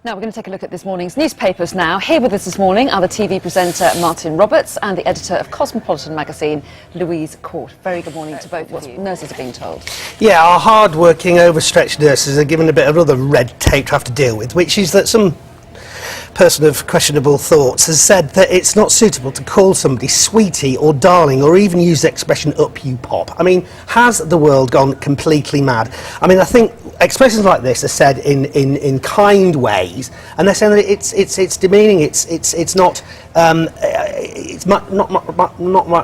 Now we're going to take a look at this morning's newspapers now. Here with us this morning are the TV presenter Martin Roberts and the editor of Cosmopolitan magazine, Louise Court. Very good morning to both of you. Nurses are being told. Yeah, our hard-working, overstretched nurses are given a bit of other red tape to have to deal with, which is that some person of questionable thoughts has said that it's not suitable to call somebody sweetie or darling or even use the expression up you pop. I mean, has the world gone completely mad? I mean, I think expressions like this are said in kind ways, and they're saying that it's demeaning, it's not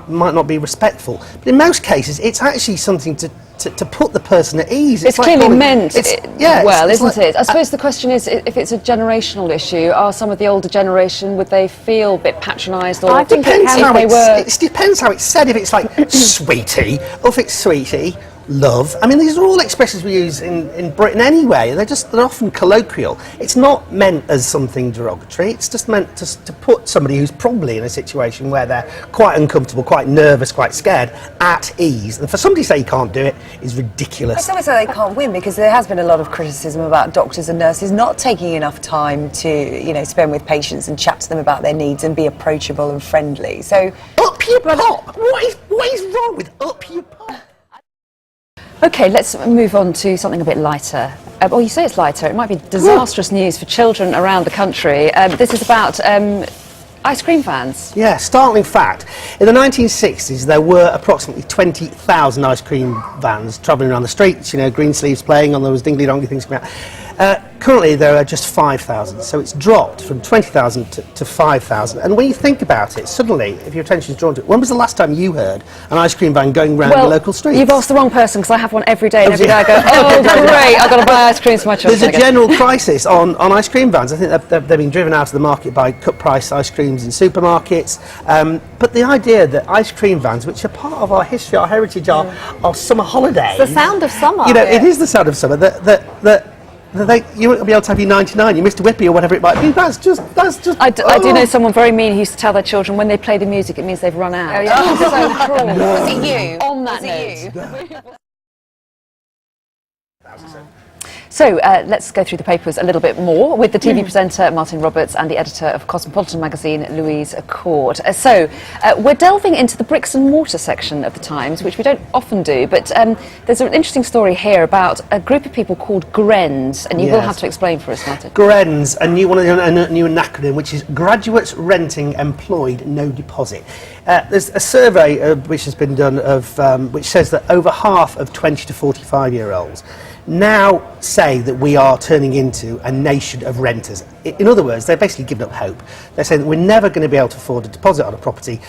might not be respectful, but in most cases it's actually something to put the person at ease. It's clearly like, meant well, isn't it? I suppose the the question is, if it's a generational issue, are some of the older generation, would they feel a bit patronised? Or it depends it depends how it's said. If it's like sweetie, or if it's sweetie, love. I mean, these are all expressions we use in Britain anyway. They're often colloquial. It's not meant as something derogatory. It's just meant to put somebody who's probably in a situation where they're quite uncomfortable, quite nervous, quite scared, at ease. And for somebody to say you can't do it is ridiculous. It's almost like they can't win, because there has been a lot of criticism about doctors and nurses not taking enough time to, spend with patients and chat to them about their needs and be approachable and friendly. So, up your pop. What is wrong with up your pop? OK, let's move on to something a bit lighter. Well, you say it's lighter. It might be disastrous news for children around the country. This is about ice cream vans. Yeah, startling fact. In the 1960s, there were approximately 20,000 ice cream vans travelling around the streets, green sleeves playing on those dingly-dongy things coming out. Currently, there are just 5,000, so it's dropped from 20,000 to 5,000. And when you think about it, suddenly, if your attention is drawn to it, when was the last time you heard an ice cream van going around your local streets? You've asked the wrong person, because I have one every day, and every day I go, oh, great, I've got to buy ice creams for my children. There's a general crisis on ice cream vans. I think they've been driven out of the market by cut-price ice creams in supermarkets. But the idea that ice cream vans, which are part of our history, our heritage, our summer holidays... It's the sound of summer. It is the sound of summer, you won't be able to have your 99, your Mr. Whippy or whatever it might be. That's just. I do know someone very mean who used to tell their children when they play the music, it means they've run out. Oh, yeah. So cruel. No. Was it you? On that note. So let's go through the papers a little bit more with the TV presenter Martin Roberts and the editor of Cosmopolitan magazine, Louise Court. We're delving into the bricks and mortar section of the Times, which we don't often do, but there's an interesting story here about a group of people called GRENs, and you will have to explain for us, Martin. GRENs, a new acronym, which is Graduates Renting Employed No Deposit. There's a survey which has been done which says that over half of 20 to 45-year-olds now say that we are turning into a nation of renters. In other words, they're basically giving up hope. They're saying that we're never going to be able to afford a deposit on a property,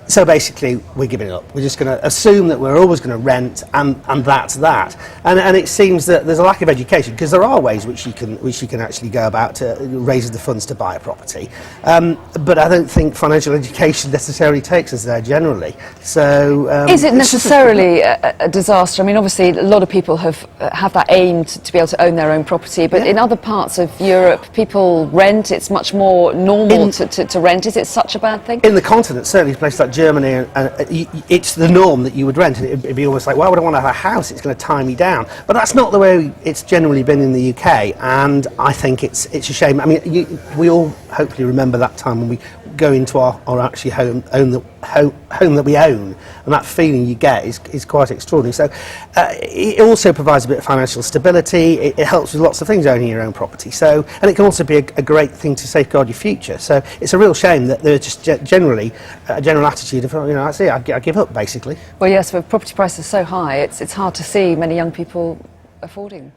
so basically we're giving it up. We're just going to assume that we're always going to rent, and that's that. And it seems that there's a lack of education, because there are ways which you can actually go about to raise the funds to buy a property. But I don't think financial education necessarily takes us there generally. So is it necessarily a disaster? I mean, obviously a lot of people have that aim to be able to own their own property, but in other parts of Europe people rent. It's much more normal to rent. Is it such a bad thing? In the continent, certainly places like Germany, it's the norm that you would rent. It'd be almost like, why would I want to have a house? It's going to tie me down. But that's not the way it's generally been in the UK, and I think it's a shame. I mean, we all hopefully remember that time when we go into our actually home that we own, and that feeling you get is quite extraordinary. So it also provides a bit of financial stability. It helps with lots of things, owning your own property. So, and it can also be a great thing to safeguard your future. So it's a real shame that there's just generally a general attitude of, that's it, I give up, basically. Well, yes, but property prices are so high, it's hard to see many young people affording.